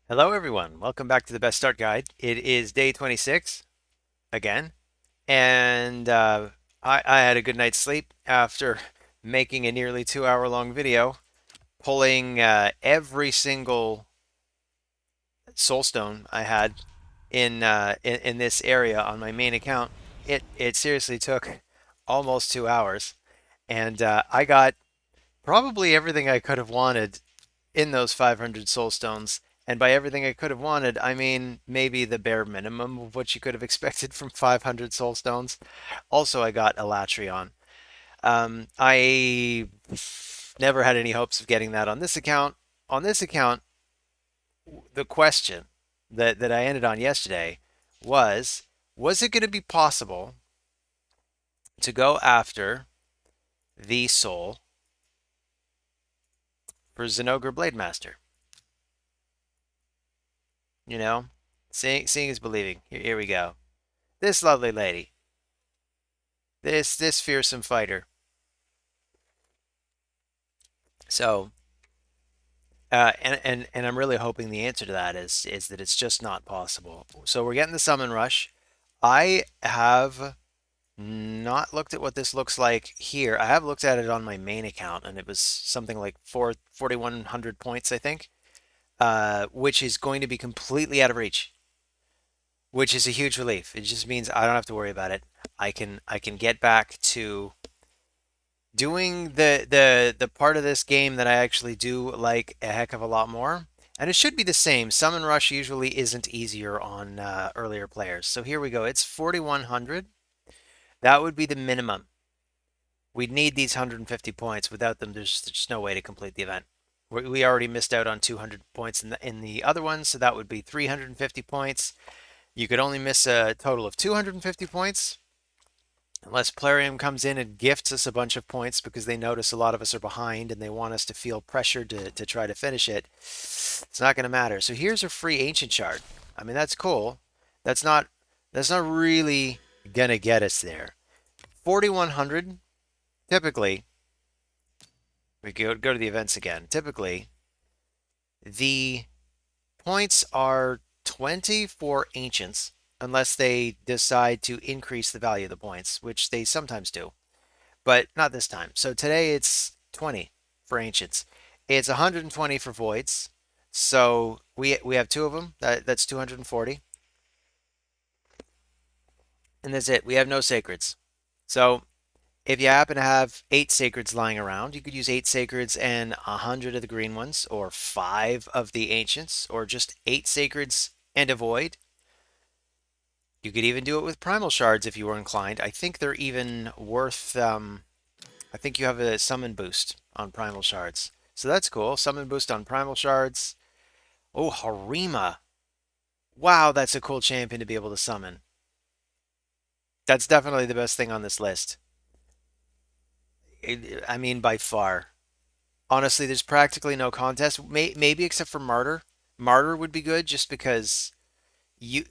Hello, everyone. Welcome back to the Best Start Guide. It is day 26 again, and I had a good night's sleep after making a nearly 2 hour long video, pulling every single soulstone I had in this area on my main account. It seriously took almost 2 hours, and I got probably everything I could have wanted in those 500 soul stones. And by everything I could have wanted, I mean maybe the bare minimum of what you could have expected from 500 soul stones. Also, I got Elatrion. I never had any hopes of getting that on this account. On this account, the question that I ended on yesterday was it going to be possible to go after the soul for Zinogre Blade Master? You know, seeing is believing. Here we go. This lovely lady, this fearsome fighter. So, and I'm really hoping the answer to that is that it's just not possible. So we're getting the summon rush. I have not looked at what this looks like here. I have looked at it on my main account, and it was something like 4,100 points, I think, which is going to be completely out of reach, which is a huge relief. It just means I don't have to worry about it. I can get back to doing the part of this game that I actually do like a heck of a lot more. And it should be the same. Summon Rush usually isn't easier on earlier players. So here we go. It's 4,100. That would be the minimum. We'd need these 150 points. Without them, there's just no way to complete the event. We already missed out on 200 points in the other ones, so that would be 350 points. You could only miss a total of 250 points. Unless Plarium comes in and gifts us a bunch of points because they notice a lot of us are behind and they want us to feel pressured to try to finish it, it's not going to matter. So here's a free Ancient Shard. I mean, that's cool. That's not that's not really going to get us there. 4,100, typically, we go to the events again. Typically, the points are 20 for Ancients, unless they decide to increase the value of the points, which they sometimes do. But not this time. So today it's 20 for Ancients. It's 120 for Voids. So we have two of them. That's 240. And that's it. We have no Sacreds. So if you happen to have 8 Sacreds lying around, you could use 8 Sacreds and 100 of the green ones, or 5 of the Ancients, or just 8 Sacreds and a Void. You could even do it with Primal Shards if you were inclined. I think they're even worth I think you have a summon boost on Primal Shards. So that's cool. Summon boost on Primal Shards. Oh, Harima. Wow, that's a cool champion to be able to summon. That's definitely the best thing on this list. I mean, by far. Honestly, there's practically no contest. Maybe except for Martyr. Martyr would be good just because you,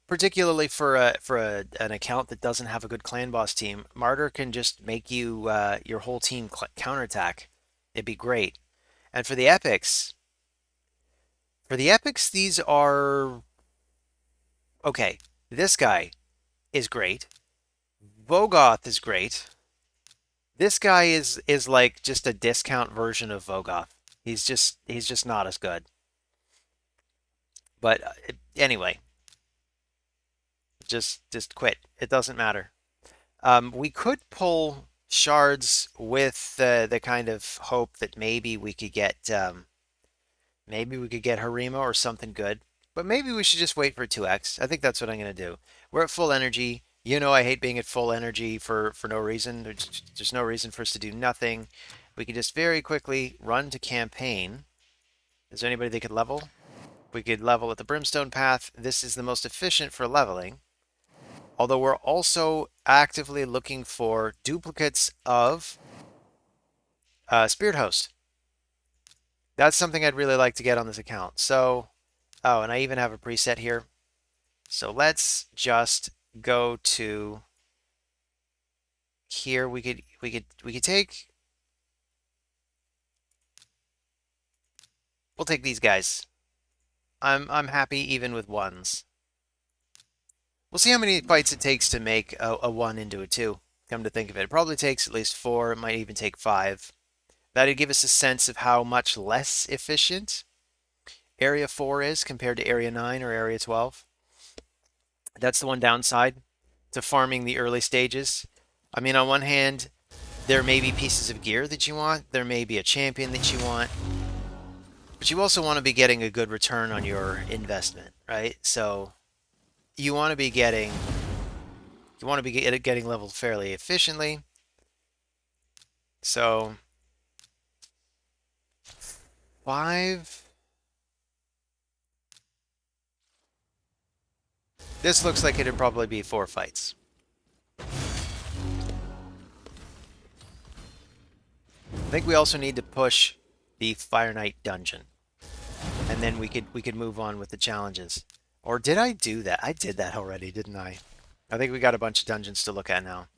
particularly for an account that doesn't have a good clan boss team, Martyr can just make you your whole team counterattack. It'd be great. And for the epics, these are okay. This guy is great. Vogoth is great. This guy is like just a discount version of Vogoth. He's just not as good. But anyway, just quit. It doesn't matter. We could pull shards with the kind of hope that maybe we could get Harima or something good. But maybe we should just wait for 2x. I think that's what I'm going to do. We're at full energy. You know I hate being at full energy for no reason. There's no reason for us to do nothing. We can just very quickly run to campaign. Is there anybody they could level? We could level at the Brimstone Path. This is the most efficient for leveling. Although we're also actively looking for duplicates of Spirit Host. That's something I'd really like to get on this account. So, oh, and I even have a preset here. So let's just go to here. We could take, we'll take these guys. I'm happy even with ones. We'll see how many fights it takes to make a one into a two. Come to think of it, it probably takes at least four. It might even take five. That'd give us a sense of how much less efficient Area 4 is compared to Area 9 or Area 12. That's the one downside to farming the early stages. I mean, on one hand, there may be pieces of gear that you want, there may be a champion that you want, but you also want to be getting a good return on your investment, right? So you want to be getting getting leveled fairly efficiently. So 5. This looks like it'd probably be 4 fights. I think we also need to push the Fire Knight dungeon, and then we could move on with the challenges. Or did I do that? I did that already, didn't I? I think we got a bunch of dungeons to look at now.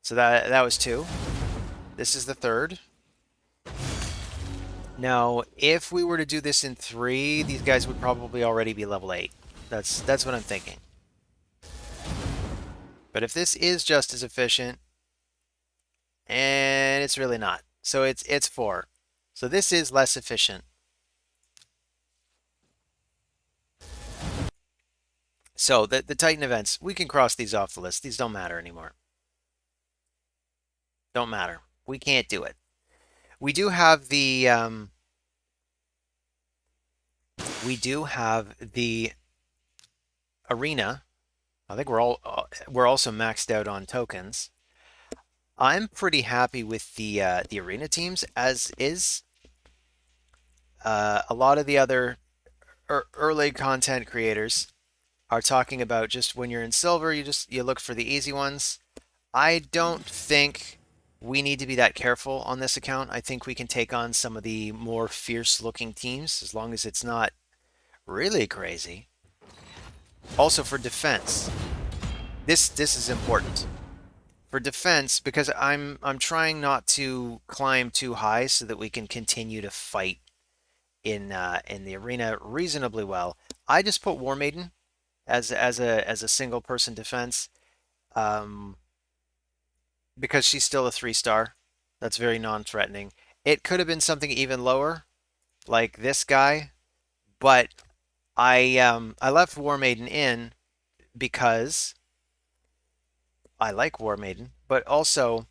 So that was 2. This is the 3rd. Now, if we were to do this in 3, these guys would probably already be level 8. That's what I'm thinking. But if this is just as efficient, and it's really not. So it's 4. So this is less efficient. So the Titan events, we can cross these off the list. These don't matter anymore. Don't matter. We can't do it. We do have the arena. I think we're also maxed out on tokens. I'm pretty happy with the arena teams as is. A lot of the other early content creators are talking about just when you're in silver, you look for the easy ones. I don't think we need to be that careful on this account. I think we can take on some of the more fierce looking teams as long as it's not really crazy. Also for defense, this is important. For defense, because I'm trying not to climb too high so that we can continue to fight in the arena reasonably well. I just put War Maiden as a single person defense, because she's still a 3-star. That's very non-threatening. It could have been something even lower, like this guy, but I left War Maiden in because I like War Maiden, but also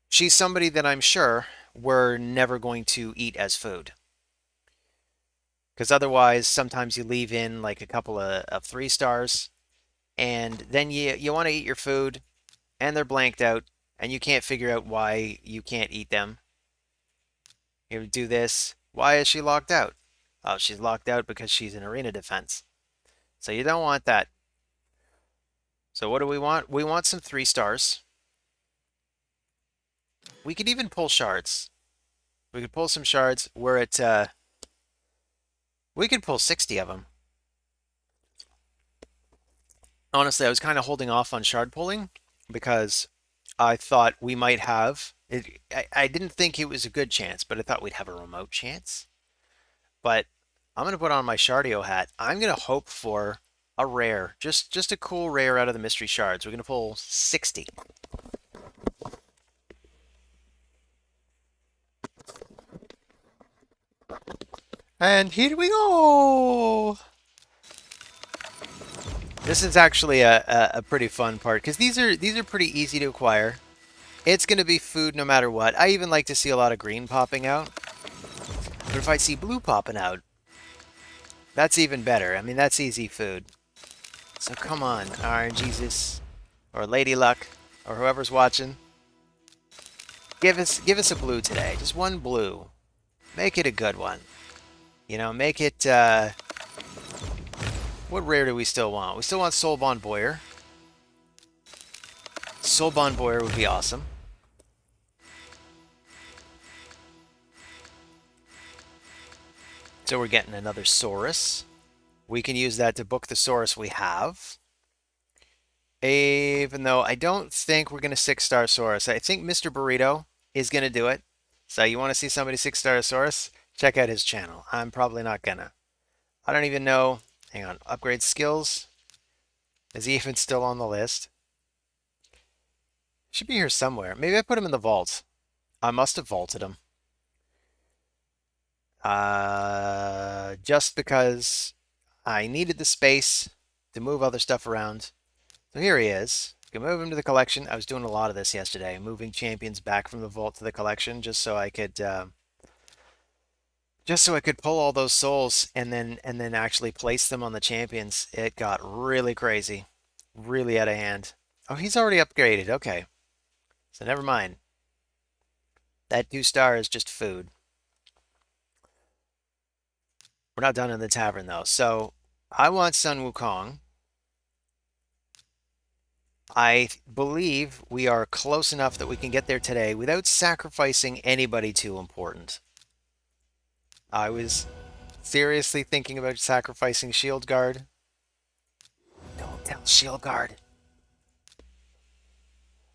she's somebody that I'm sure we're never going to eat as food. Because otherwise, sometimes you leave in like a couple of 3-stars, and then you want to eat your food, and they're blanked out, and you can't figure out why you can't eat them. You do this. Why is she locked out? Oh, she's locked out because she's in arena defense. So you don't want that. So what do we want? We want some 3-stars. We could even pull shards. We could pull some shards. We're at, we could pull 60 of them. Honestly, I was kind of holding off on shard pulling because I thought we might have it. I didn't think it was a good chance, but I thought we'd have a remote chance. But I'm gonna put on my Shardio hat. I'm gonna hope for a rare, just a cool rare out of the mystery shards. We're gonna pull 60. And here we go. This is actually a pretty fun part because these are pretty easy to acquire. It's gonna be food no matter what. I even like to see a lot of green popping out. But if I see blue popping out, that's even better. I mean, that's easy food. So come on, RNGesus, or Lady Luck, or whoever's watching. Give us a blue today. Just one blue. Make it a good one. You know, make it, what rare do we still want? We still want Soulbond Boyer. Soulbond Boyer would be awesome. So we're getting another Saurus. We can use that to book the Saurus we have. Even though I don't think we're going to 6-star Saurus. I think Mr. Burrito is going to do it. So you want to see somebody 6-star Saurus? Check out his channel. I'm probably not gonna. I don't even know. Hang on. Upgrade skills. Is he even still on the list? Should be here somewhere. Maybe I put him in the vault. I must have vaulted him. Just because I needed the space to move other stuff around. So here he is. You can move him to the collection. I was doing a lot of this yesterday, moving champions back from the vault to the collection, just so I could pull all those souls and then actually place them on the champions. It got really crazy, really out of hand. Oh, he's already upgraded. Okay, so never mind. That 2 star is just food. We're not done in the tavern though. So I want Sun Wukong. I believe we are close enough that we can get there today without sacrificing anybody too important. I was seriously thinking about sacrificing Shield Guard. Don't tell Shield Guard.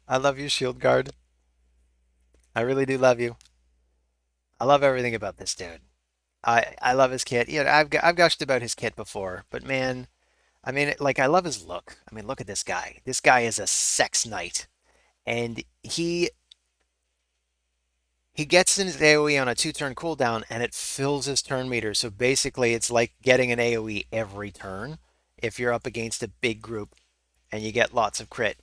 I love you, Shield Guard. I really do love you. I love everything about this dude. I love his kit. Yeah, I've gushed about his kit before, but man, I mean, like I love his look. I mean, look at this guy. This guy is a sex knight, and he gets in his AoE on a 2-turn cooldown, and it fills his turn meter. So basically, it's like getting an AoE every turn if you're up against a big group and you get lots of crit.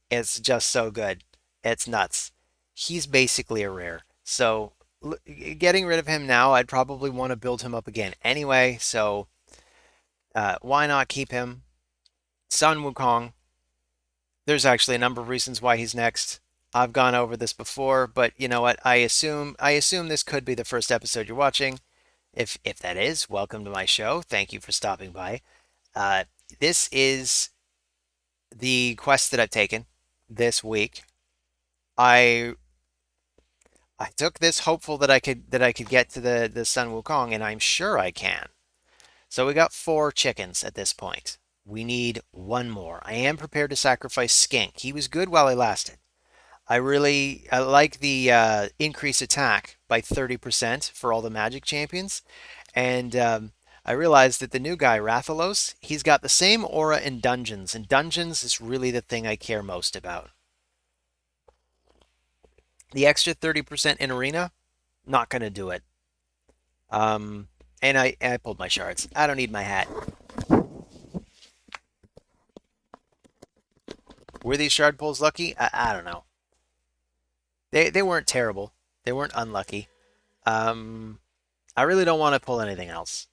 It's just so good. It's nuts. He's basically a rare. So getting rid of him now, I'd probably want to build him up again anyway. So why not keep him? Sun Wukong. There's actually a number of reasons why he's next. I've gone over this before, but you know what? I assume this could be the first episode you're watching. If that is, welcome to my show. Thank you for stopping by. Uh, this is the quest that I've taken this week. I I took this hopeful that I could get to the Sun Wukong, and I'm sure I can. So we got 4 chickens at this point. We need one more. I am prepared to sacrifice Skink. He was good while he lasted. I like the increase attack by 30% for all the magic champions. And I realized that the new guy, Rathalos, he's got the same aura in dungeons. And dungeons is really the thing I care most about. The extra 30% in arena, not going to do it. And I pulled my shards. I don't need my hat. Were these shard pulls lucky? I don't know. They weren't terrible. They weren't unlucky. Um, I really don't want to pull anything else.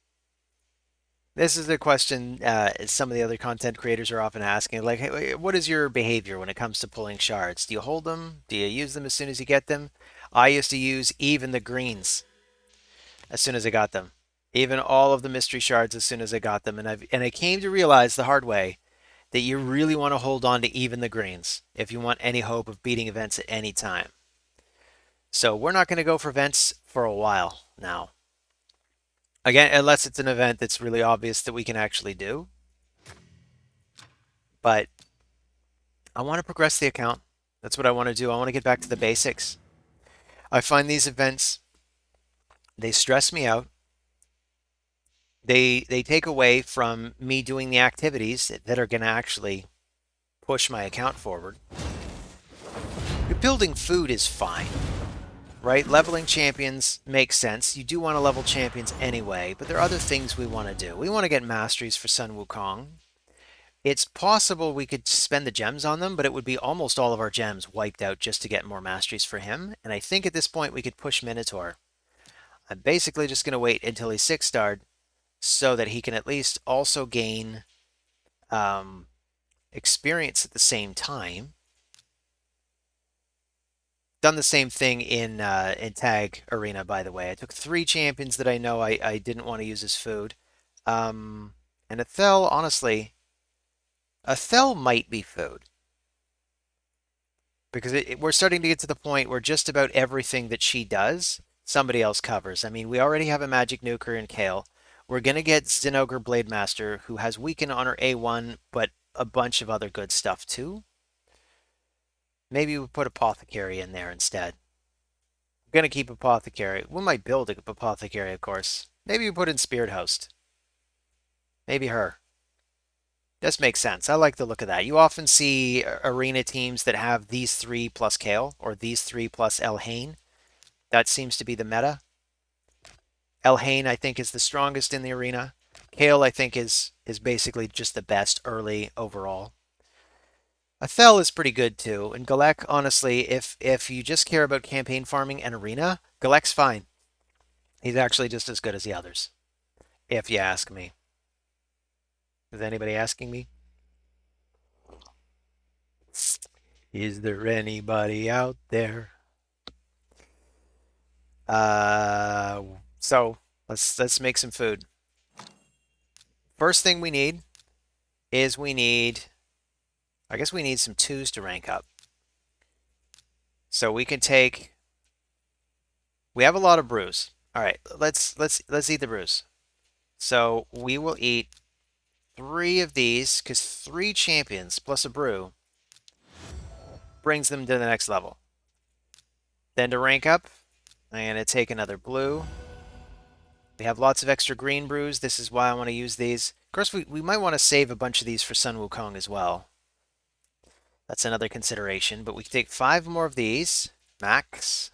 This is a question some of the other content creators are often asking, like, hey, what is your behavior when it comes to pulling shards? Do you hold them? Do you use them as soon as you get them? I used to use even the greens as soon as I got them, even all of the mystery shards as soon as I got them, and I came to realize the hard way that you really want to hold on to even the greens if you want any hope of beating events at any time. So we're not going to go for events for a while now. Again, unless it's an event that's really obvious that we can actually do. But I want to progress the account. That's what I want to do. I want to get back to the basics. I find these events, they stress me out. They take away from me doing the activities that are going to actually push my account forward. Building food is fine, right? Leveling champions makes sense. You do want to level champions anyway, but there are other things we want to do. We want to get masteries for Sun Wukong. It's possible we could spend the gems on them, but it would be almost all of our gems wiped out just to get more masteries for him. And I think at this point we could push Minotaur. I'm basically just going to wait until he's 6-starred so that he can at least also gain experience at the same time. Done the same thing in Tag Arena, by the way. I took 3 champions that I know I didn't want to use as food. And Athel, honestly, Athel might be food. Because we're starting to get to the point where just about everything that she does, somebody else covers. I mean, we already have a Magic Nuker in Kale. We're going to get Zinogre Blademaster, who has Weaken on her A1, but a bunch of other good stuff too. Maybe we put Apothecary in there instead. We're going to keep Apothecary. We might build a Apothecary, of course. Maybe we put in Spirit Host. Maybe her. This makes sense. I like the look of that. You often see arena teams that have these three plus Kale or these three plus Elhain. That seems to be the meta. Elhain, I think, is the strongest in the arena. Kale, I think, is basically just the best early overall. Athel is pretty good too, and Galek, honestly, if you just care about campaign farming and arena, Galek's fine. He's actually just as good as the others, if you ask me. Is anybody asking me? Is there anybody out there? Uh, so let's make some food. First thing we need is I guess we need some twos to rank up. So we can take. We have a lot of brews. All right, let's eat the brews. So we will eat 3 of these because 3 champions plus a brew brings them to the next level. Then to rank up, I'm going to take another blue. We have lots of extra green brews. This is why I want to use these. Of course, we might want to save a bunch of these for Sun Wukong as well. That's another consideration. But we can take 5 more of these, max.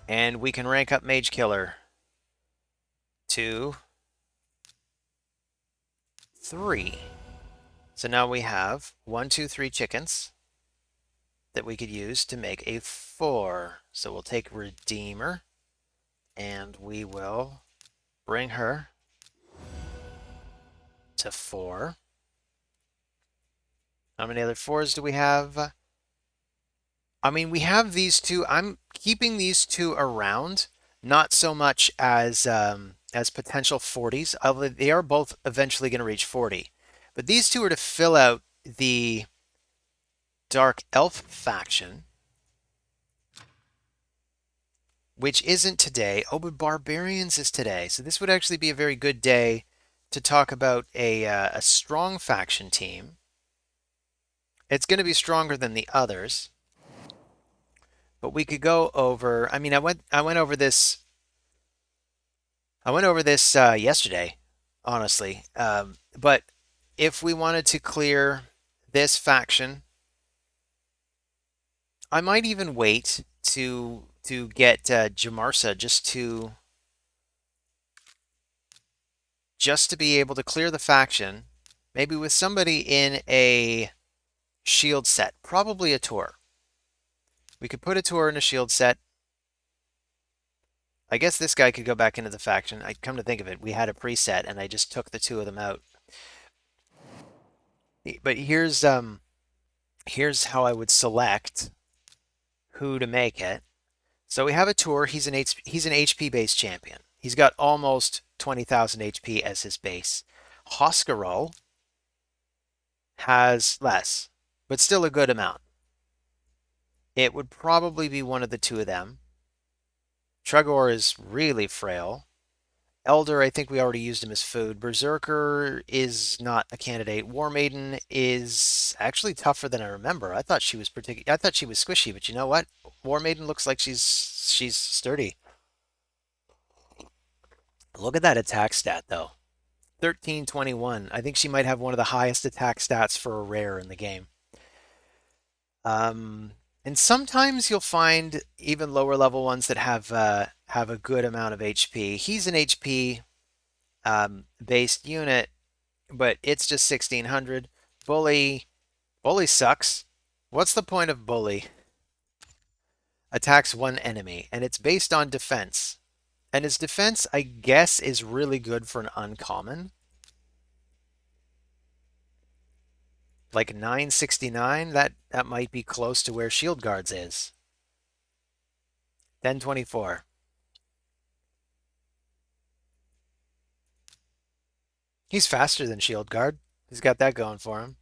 And we can rank up Mage Killer. 2, 3. So now we have 1, 2, 3 chickens that we could use to make a 4. So we'll take Redeemer and we will bring her to 4. How many other 4s do we have? I mean, we have these 2. I'm keeping these 2 around, not so much as potential 40s, although they are both eventually going to reach 40. But these 2 are to fill out the Dark Elf faction, which isn't today. Oh, but Barbarians is today. So this would actually be a very good day to talk about a strong faction team. It's going to be stronger than the others. But we could go over, I mean, I went over this yesterday, honestly. But if we wanted to clear this faction, I might even wait to get Jamarsa just to be able to clear the faction, maybe with somebody in a shield set, probably a tour. We could put a tour in a shield set. I guess this guy could go back into the faction. I come to think of it, we had a preset and I just took the 2 of them out. But here's how I would select who to make it. So we have a tour. He's an HP based champion. He's got almost 20,000 HP as his base. Hoskarol has less, but still a good amount. It would probably be one of the 2 of them. Tregor is really frail. Elder, I think we already used him as food. Berserker is not a candidate. War Maiden is actually tougher than I remember. I thought she was squishy, but you know what? War Maiden looks like she's sturdy. Look at that attack stat though. 1321. I think she might have one of the highest attack stats for a rare in the game. And sometimes you'll find even lower level ones that have a good amount of HP. He's an HP based unit, but it's just 1600. Bully sucks. What's the point of Bully? Attacks 1 enemy, and it's based on defense. And his defense, I guess, is really good for an uncommon. Like 969, that might be close to where Shield Guards is. 1024. He's faster than Shield Guard. He's got that going for him.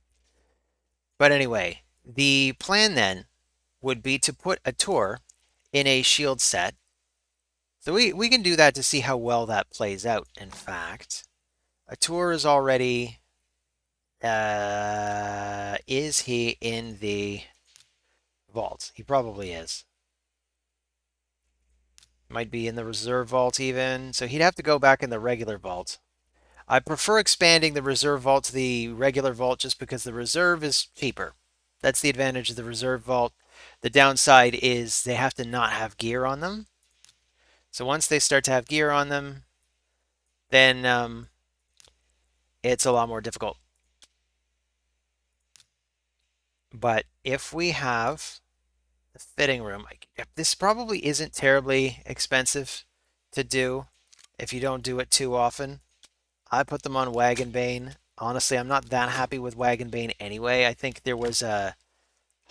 But anyway, the plan then would be to put a tour in a shield set. So we can do that to see how well that plays out, in fact. A tour is already... is he in the vault? He probably is. Might be in the reserve vault even. So he'd have to go back in the regular vault. I prefer expanding the reserve vault to the regular vault just because the reserve is cheaper. That's the advantage of the reserve vault. The downside is they have to not have gear on them. So once they start to have gear on them, then it's a lot more difficult. But if we have the fitting room, this probably isn't terribly expensive to do if you don't do it too often. I put them on Wagon Bane. Honestly, I'm not that happy with Wagon Bane anyway. I think there was a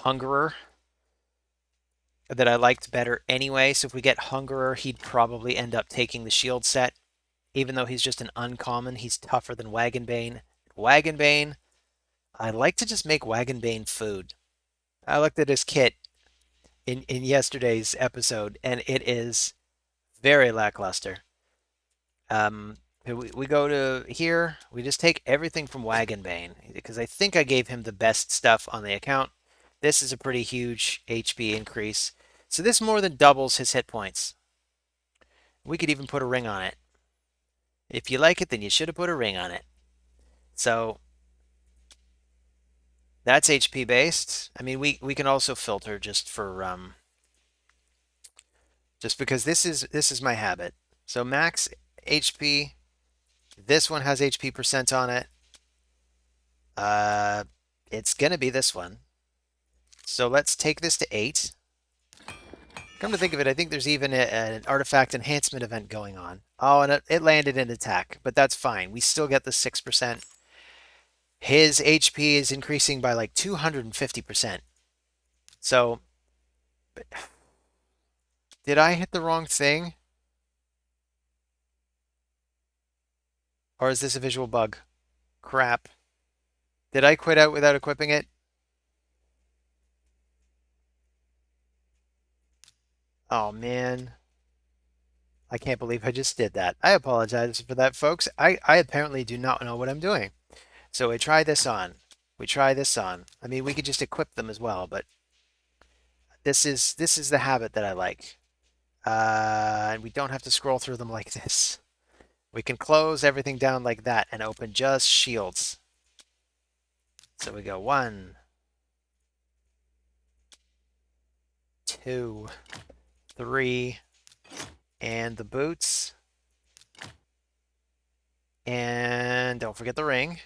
Hungerer that I liked better anyway. So if we get Hungerer, he'd probably end up taking the shield set. Even though he's just an uncommon, he's tougher than Wagon Bane. Wagon Bane, I like to just make Wagon Bane food. I looked at his kit in yesterday's episode, and it is very lackluster. We go to here. We just take everything from Wagon Bane because I think I gave him the best stuff on the account. This is a pretty huge HP increase. So this more than doubles his hit points. We could even put a ring on it. If you like it, then you should have put a ring on it. So that's HP based. I mean, we can also filter just for just because this is my habit. So max HP. This one has HP percent on it. It's gonna be this one. So let's take this to 8. Come to think of it, I think there's even an artifact enhancement event going on. Oh, and it landed in attack, but that's fine. We still get the 6%. His HP is increasing by like 250%. So, did I hit the wrong thing? Or is this a visual bug? Crap. Did I quit out without equipping it? Oh, man. I can't believe I just did that. I apologize for that, folks. I apparently do not know what I'm doing. So we try this on. We try this on. I mean, we could just equip them as well, but this is the habit that I like. And we don't have to scroll through them like this. We can close everything down like that and open just shields. So we go 1, 2, 3, and the boots. And don't forget the ring,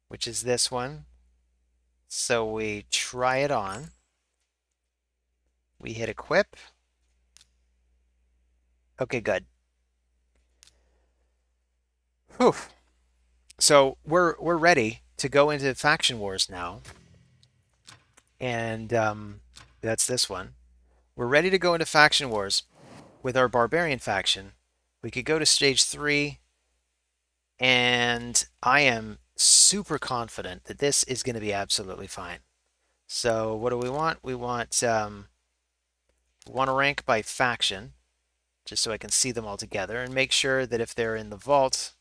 which is this one. So we try it on. We hit equip. Okay, good. Whew. So we're ready to go into faction wars now. And that's this one. We're ready to go into faction wars with our barbarian faction. We could go to stage 3, and I am super confident that this is going to be absolutely fine. So what do we want? We want a rank by faction, just so I can see them all together, and make sure that if they're in the vault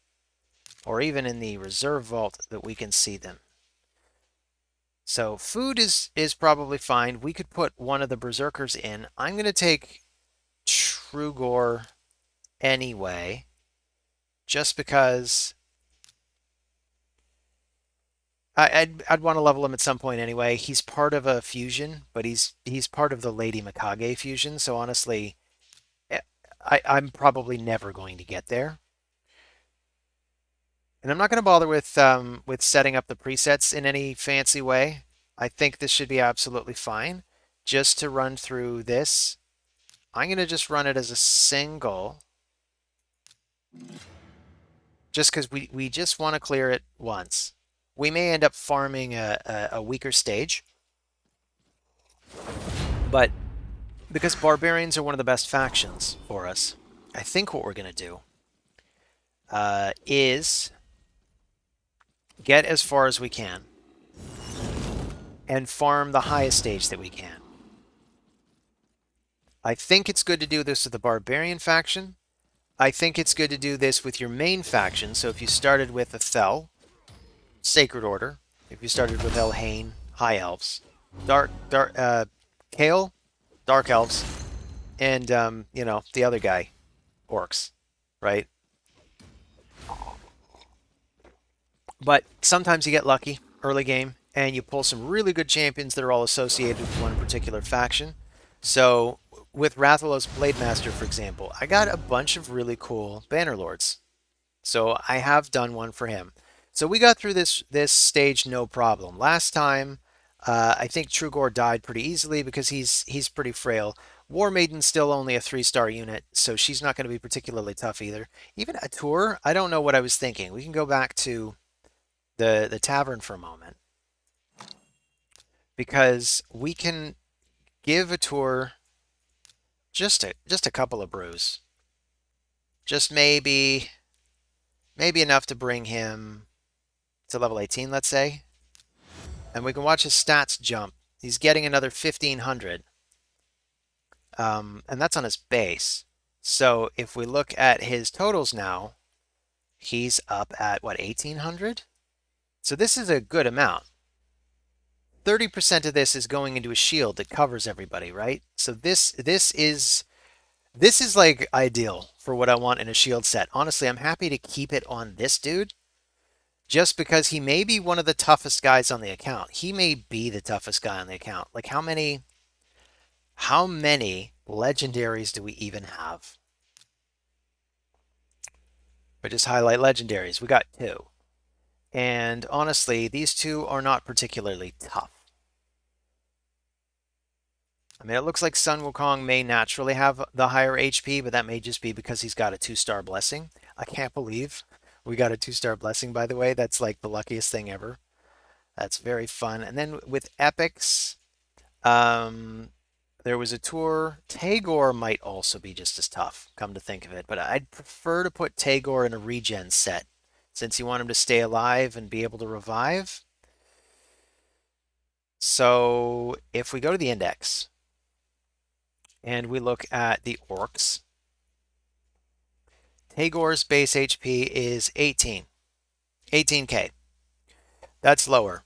or even in the reserve vault that we can see them. So food is probably fine. We could put one of the berserkers in. I'm going to take Trugor anyway, just because I'd want to level him at some point anyway. He's part of a fusion, but he's part of the Lady Mikage fusion. So honestly, I'm probably never going to get there. And I'm not going to bother with setting up the presets in any fancy way. I think this should be absolutely fine. Just to run through this, I'm going to just run it as a single. Just because we just want to clear it once. We may end up farming a weaker stage. But because barbarians are one of the best factions for us, I think what we're going to do is get as far as we can and farm the highest stage that we can. I think it's good to do this with the barbarian faction. I think it's good to do this with your main faction. So if you started with Athel, Sacred Order. If you started with Elhain, High Elves. Kale, Dark Elves. And, you know, the other guy. orcs, right? But sometimes you get lucky early game and you pull some really good champions that are all associated with one particular faction. So with Rathalos Blade Master, for example, I got a bunch of really cool banner lords. So I have done one for him. So we got through this stage no problem. Last time, I think Trugor died pretty easily because he's pretty frail. War Maiden's still only a 3-star unit, so she's not going to be particularly tough either. Even a tour, I don't know what I was thinking. We can go back to the tavern for a moment because we can give a tour just a couple of brews, just maybe enough to bring him to level 18, let's say, and we can watch his stats jump. He's getting another 1500, and that's on his base. So if we look at his totals now, he's up at what, 1800? So this is a good amount. 30% of this is going into a shield that covers everybody, right? So this is like ideal for what I want in a shield set. Honestly, I'm happy to keep it on this dude just because he may be one of the toughest guys on the account. He may be the toughest guy on the account. Like how many legendaries do we even have? But just highlight legendaries. We got 2. And honestly, these 2 are not particularly tough. I mean, it looks like Sun Wukong may naturally have the higher HP, but that may just be because he's got a 2-star blessing. I can't believe we got a 2-star blessing, by the way. That's like the luckiest thing ever. That's very fun. And then with epics, um, there was a tour. Tagore might also be just as tough, come to think of it. But I'd prefer to put Tagore in a regen set since you want him to stay alive and be able to revive. So if we go to the index and we look at the orcs, Tagore's base HP is 18k. That's lower.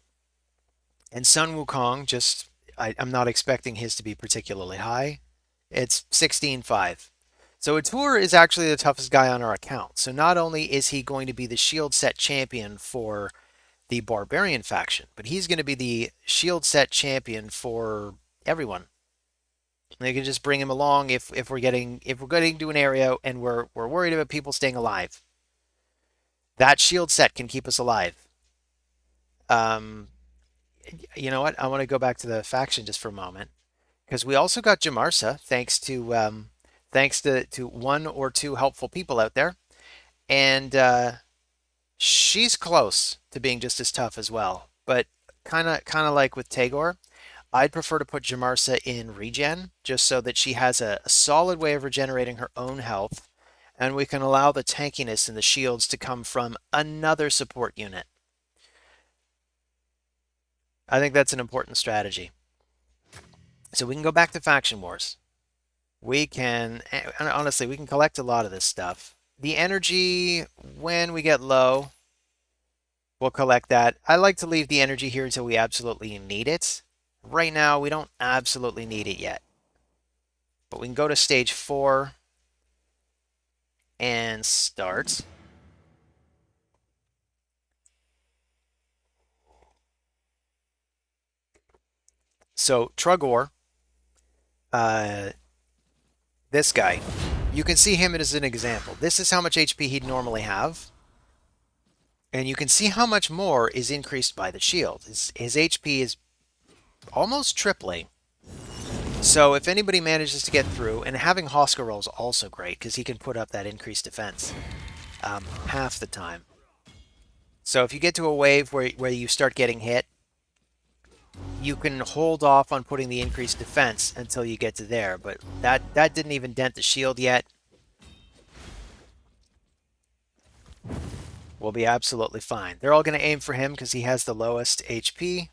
And Sun Wukong, I'm not expecting his to be particularly high. It's 16.5. So Atur is actually the toughest guy on our account. So not only is he going to be the shield set champion for the Barbarian faction, but he's going to be the shield set champion for everyone. They can just bring him along if we're getting to an area and we're worried about people staying alive. That shield set can keep us alive. Um, you know what? I want to go back to the faction just for a moment because we also got Jamarsa thanks to one or two helpful people out there, and she's close to being just as tough as well. But kind of like with Tagore, I'd prefer to put Jamarsa in regen just so that she has a solid way of regenerating her own health, and we can allow the tankiness and the shields to come from another support unit. I think that's an important strategy. So we can go back to Faction Wars. We can, honestly, we can collect a lot of this stuff. The energy, when we get low, we'll collect that. I like to leave the energy here until we absolutely need it. Right now, we don't absolutely need it yet. But we can go to stage 4 and start. So Trugor, this guy, you can see him as an example. This is how much HP he'd normally have. And you can see how much more is increased by the shield. His HP is almost tripling. So if anybody manages to get through, and having Hosker roll is also great because he can put up that increased defense half the time. So if you get to a wave where you start getting hit, you can hold off on putting the increased defense until you get to there. But that didn't even dent the shield yet. We'll be absolutely fine. They're all going to aim for him because he has the lowest HP.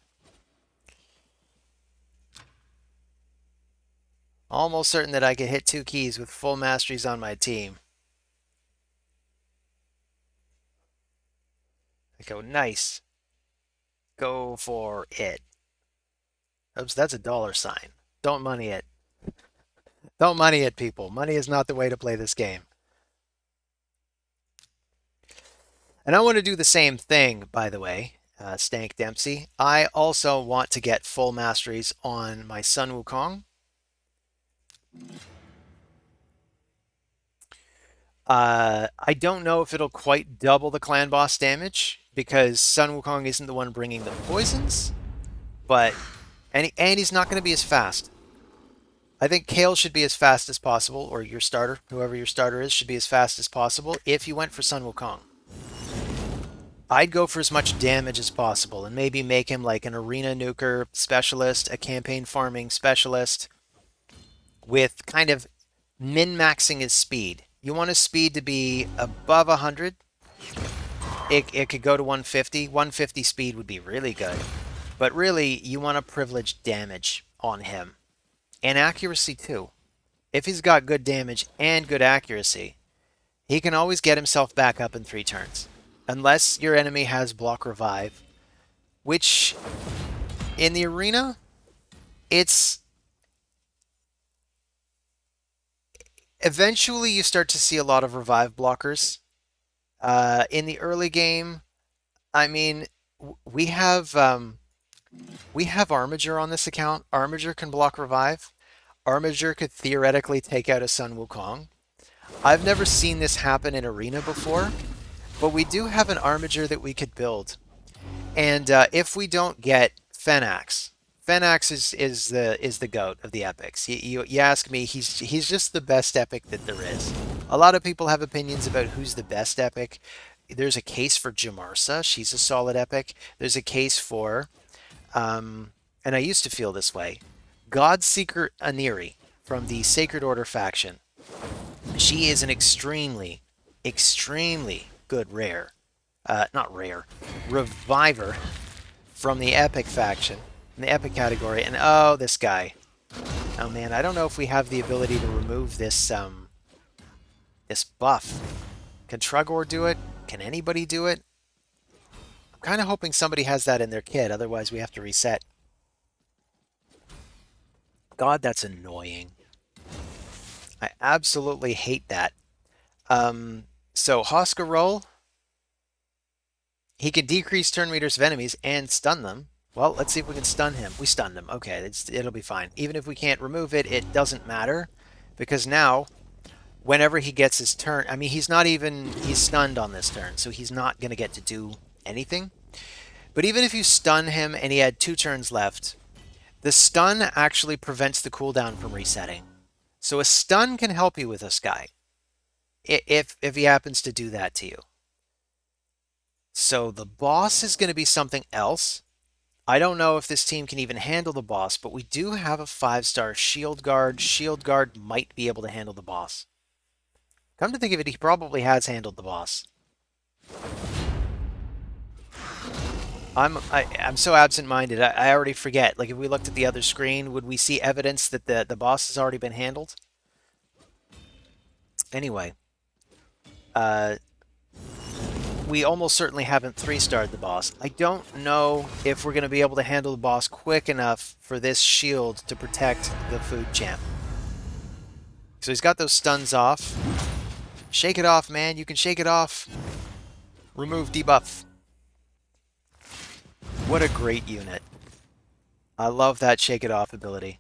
Almost certain that I could hit 2 keys with full masteries on my team. I go, nice. Go for it. Oops, that's a dollar sign. Don't money it. Don't money it, people. Money is not the way to play this game. And I want to do the same thing, by the way, Stank Dempsey. I also want to get full masteries on my Sun Wukong. I don't know if it'll quite double the clan boss damage because Sun Wukong isn't the one bringing the poisons, but and he's not going to be as fast. I think Kale should be as fast as possible, or your starter, whoever your starter is, should be as fast as possible if you went for Sun Wukong. I'd go for as much damage as possible and maybe make him like an arena nuker specialist, a campaign farming specialist, with kind of min-maxing his speed. You want his speed to be above 100. It could go to 150. 150 speed would be really good. But really, you want to privilege damage on him. And accuracy too. If he's got good damage and good accuracy, he can always get himself back up in 3 turns. Unless your enemy has block revive, which in the arena, it's eventually you start to see a lot of revive blockers. In the early game, I mean, we have Armiger on this account. Armiger can block revive. Armiger could theoretically take out a Sun Wukong. I've never seen this happen in arena before, but we do have an Armiger that we could build. And if we don't get Fenax, Fenax is the goat of the epics. You ask me, he's just the best epic that there is. A lot of people have opinions about who's the best epic. There's a case for Jamarsa. She's a solid epic. There's a case for, and I used to feel this way, Godseeker Aniri from the Sacred Order faction. She is an extremely, extremely good rare. Not rare. Reviver from the epic faction. In the epic category. And oh, this guy. Oh man, I don't know if we have the ability to remove this this buff. Can Trugor do it? Can anybody do it? I'm kind of hoping somebody has that in their kit, otherwise we have to reset. God, that's annoying. I absolutely hate that. So Hoska roll. He can decrease turn meters of enemies and stun them. Well, let's see if we can stun him. We stunned him. Okay, it'll be fine. Even if we can't remove it, it doesn't matter. Because now, whenever he gets his turn... I mean, he's stunned on this turn, so he's not going to get to do anything. But even if you stun him and he had 2 turns left, the stun actually prevents the cooldown from resetting. So a stun can help you with this guy. If he happens to do that to you. So the boss is going to be something else. I don't know if this team can even handle the boss, but we do have a 5-star Shield Guard. Shield Guard might be able to handle the boss. Come to think of it, he probably has handled the boss. I'm so absent-minded, I already forget. Like, if we looked at the other screen, would we see evidence that the boss has already been handled? Anyway. We almost certainly haven't 3-starred the boss. I don't know if we're going to be able to handle the boss quick enough for this shield to protect the food champ. So he's got those stuns off. Shake it off, man. You can shake it off. Remove debuff. What a great unit. I love that shake it off ability.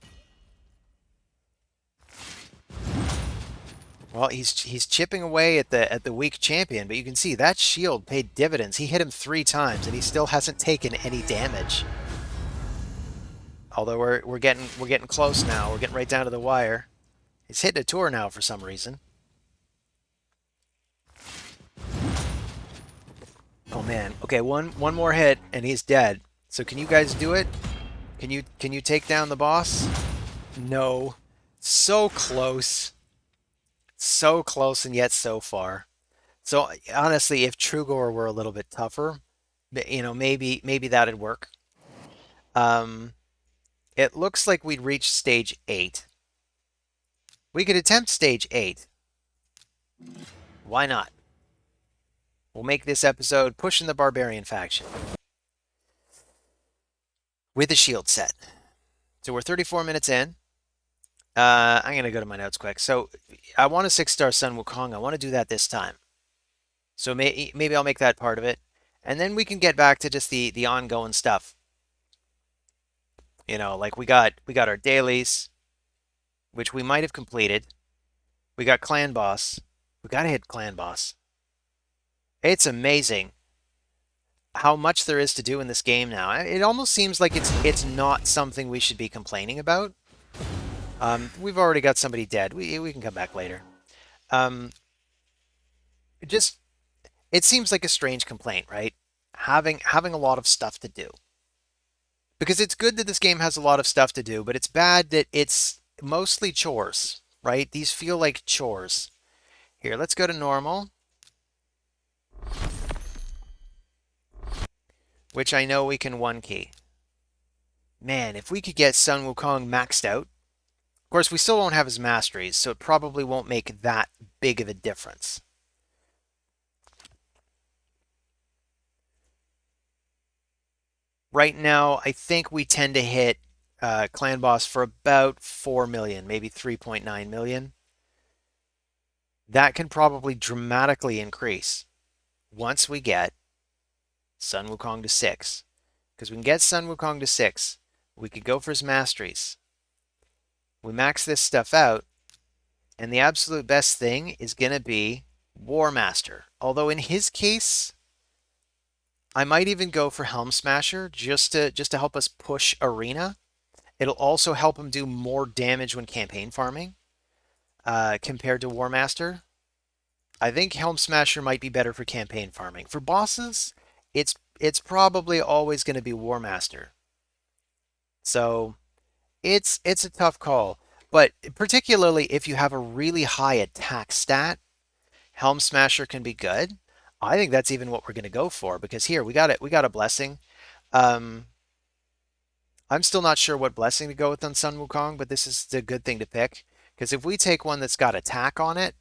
Well, he's chipping away at the weak champion, but you can see that shield paid dividends. He hit him 3 times, and he still hasn't taken any damage. Although we're getting close now. We're getting right down to the wire. He's hitting a tour now for some reason. Oh man. Okay, one more hit, and he's dead. So can you guys do it? Can you take down the boss? No. So close. So close and yet so far. So honestly, if Trugor were a little bit tougher, you know, maybe that'd work. It looks like we'd reach stage 8. We could attempt stage 8. Why not? We'll make this episode pushing the Barbarian faction with a shield set. So we're 34 minutes in. I'm going to go to my notes quick. So I want a 6-star Sun Wukong. I want to do that this time. So maybe I'll make that part of it. And then we can get back to just the ongoing stuff. You know, like we got our dailies, which we might have completed. We got clan boss. We gotta hit clan boss. It's amazing how much there is to do in this game now. It almost seems like it's not something we should be complaining about. We've already got somebody dead. We can come back later. Um, it just it seems like a strange complaint, right? Having a lot of stuff to do. Because it's good that this game has a lot of stuff to do, but it's bad that it's mostly chores, right? These feel like chores. Here, let's go to normal, which I know we can one key. Man, if we could get Sun Wukong maxed out, of course, we still won't have his masteries, so it probably won't make that big of a difference. Right now, I think we tend to hit Clan Boss for about 4 million, maybe 3.9 million. That can probably dramatically increase once we get Sun Wukong to 6. Because we can get Sun Wukong to 6. We could go for his masteries. We max this stuff out, and the absolute best thing is going to be War Master. Although in his case, I might even go for Helm Smasher just to help us push Arena. It'll also help him do more damage when campaign farming compared to War Master. I think Helm Smasher might be better for campaign farming. For bosses, it's probably always going to be War Master. So it's a tough call. But particularly if you have a really high attack stat, Helm Smasher can be good. I think that's even what we're going to go for because here we got it. We got a blessing. Um, I'm still not sure what blessing to go with on Sun Wukong, but this is the good thing to pick because if we take one that's got attack on it,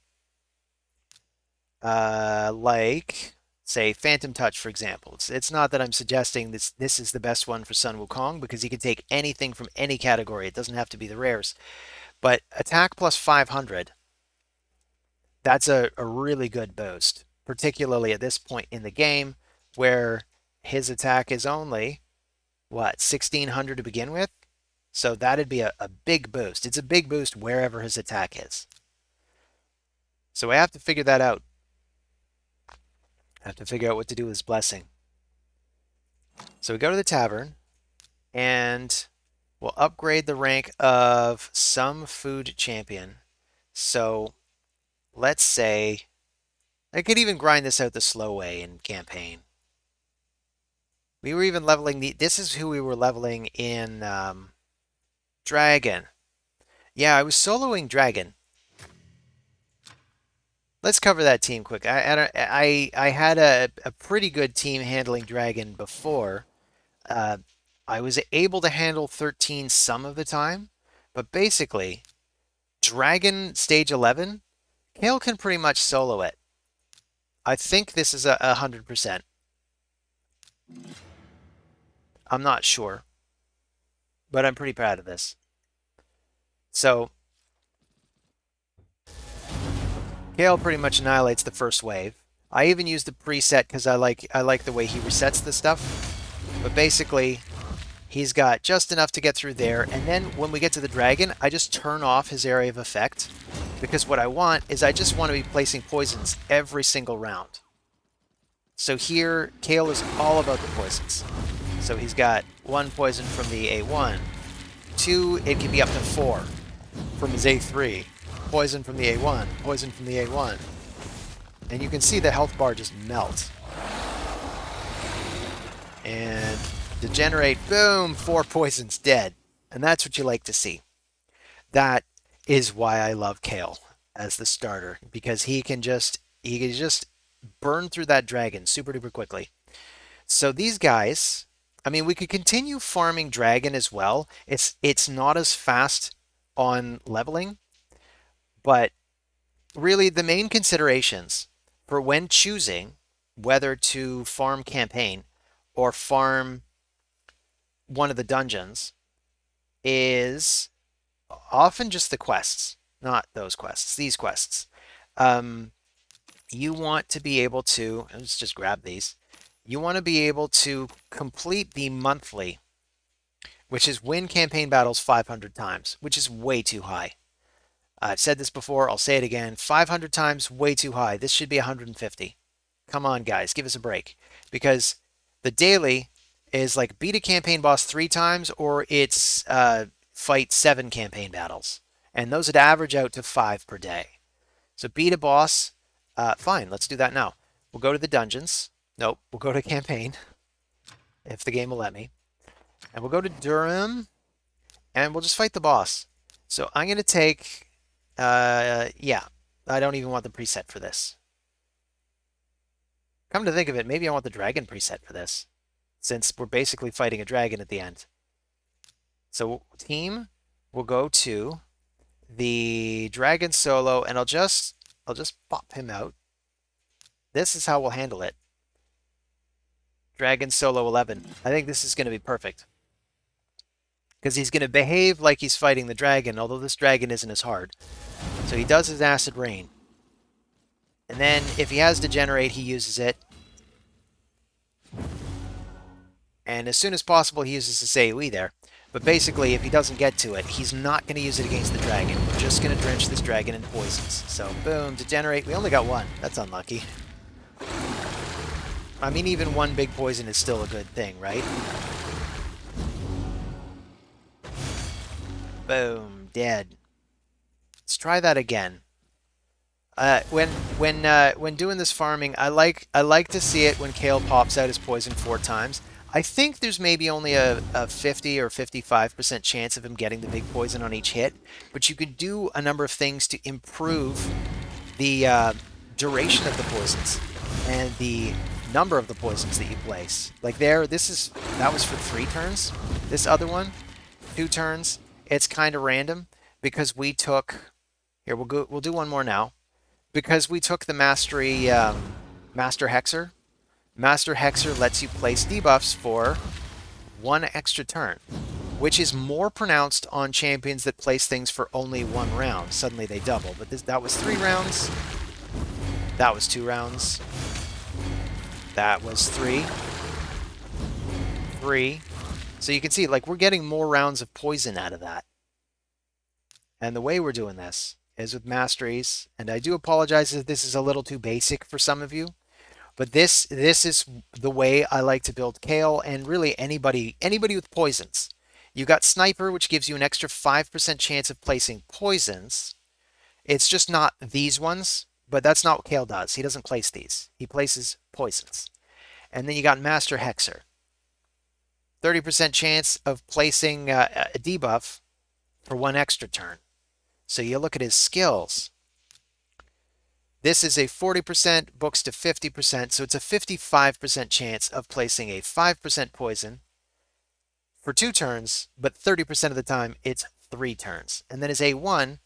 like say Phantom Touch, for example. It's not that I'm suggesting this is the best one for Sun Wukong because he can take anything from any category. It doesn't have to be the rares. But attack plus 500, that's a really good boost, particularly at this point in the game where his attack is only, what, 1600 to begin with? So that'd be a big boost. It's a big boost wherever his attack is. So I have to figure that out. I have to figure out what to do with his blessing. So we go to the tavern, and we'll upgrade the rank of some food champion. So let's say, I could even grind this out the slow way in campaign. We were even leveling this is who we were leveling in Dragon. Yeah, I was soloing Dragon. Let's cover that team quick. I had a pretty good team handling Dragon before. I was able to handle 13 some of the time, but basically, Dragon Stage 11, Kale can pretty much solo it. I think this is 100%. I'm not sure, but I'm pretty proud of this. So, Kale pretty much annihilates the first wave. I even used the preset because I like the way he resets the stuff. But basically, he's got just enough to get through there, and then when we get to the dragon, I just turn off his area of effect, because what I want is I just want to be placing poisons every single round. So here, Kale is all about the poisons. So he's got 1 poison from the A1, 2, it can be up to 4 from his A3, poison from the A1, poison from the A1. And you can see the health bar just melt. And degenerate, boom, 4 poisons, dead. And that's what you like to see. That is why I love Kale as the starter, because he can just burn through that dragon super duper quickly. So these guys, I mean, we could continue farming dragon as well. It's not as fast on leveling, but really the main considerations for when choosing whether to farm campaign or farm one of the dungeons is often just the quests, not those quests, these quests. Um, you want to be able to, let's just grab these. You want to be able to complete the monthly, which is win campaign battles 500 times, which is way too high. I've said this before, I'll say it again. 500 times, way too high. This should be 150. Come on, guys, give us a break. Because the daily is like beat a campaign boss 3 times, or it's fight 7 campaign battles. And those would average out to 5 per day. So beat a boss, fine, let's do that now. We'll go to the dungeons. Nope, we'll go to campaign, if the game will let me. And we'll go to Durham, and we'll just fight the boss. So I'm going to take, yeah, I don't even want the preset for this. Come to think of it, maybe I want the dragon preset for this, since we're basically fighting a dragon at the end. So team, we'll go to the dragon solo, and I'll just pop him out. This is how we'll handle it. Dragon solo 11. I think this is going to be perfect. Because he's going to behave like he's fighting the dragon, although this dragon isn't as hard. So he does his acid rain. And then if he has degenerate, he uses it. And as soon as possible, he uses his AoE there. But basically, if he doesn't get to it, he's not going to use it against the dragon. We're just going to drench this dragon in poisons. So, boom, degenerate. We only got one. That's unlucky. I mean, even one big poison is still a good thing, right? Boom, dead. Let's try that again. When doing this farming, I like to see it when Kale pops out his poison 4 times. I think there's maybe only a 50 or 55% chance of him getting the big poison on each hit, but you can do a number of things to improve the duration of the poisons and the number of the poisons that you place. Like that was for 3 turns. This other one, 2 turns. It's kind of random because we took. Here we'll do one more now. Because we took the mastery Master Hexer. Master Hexer lets you place debuffs for 1 extra turn, which is more pronounced on champions that place things for only 1 round. Suddenly they double, but that was 3 rounds. That was 2 rounds. That was 3. 3. So you can see, like, we're getting more rounds of poison out of that. And the way we're doing this is with masteries, and I do apologize if this is a little too basic for some of you, but this is the way I like to build Kale and really anybody with poisons. You got Sniper, which gives you an extra 5% chance of placing poisons. It's just not these ones, but that's not what Kale does. He doesn't place these. He places poisons. And then you got Master Hexer. 30% chance of placing a debuff for 1 extra turn. So you look at his skills. This is a 40%, books to 50%, so it's a 55% chance of placing a 5% poison for 2 turns, but 30% of the time it's 3 turns. And then his A1,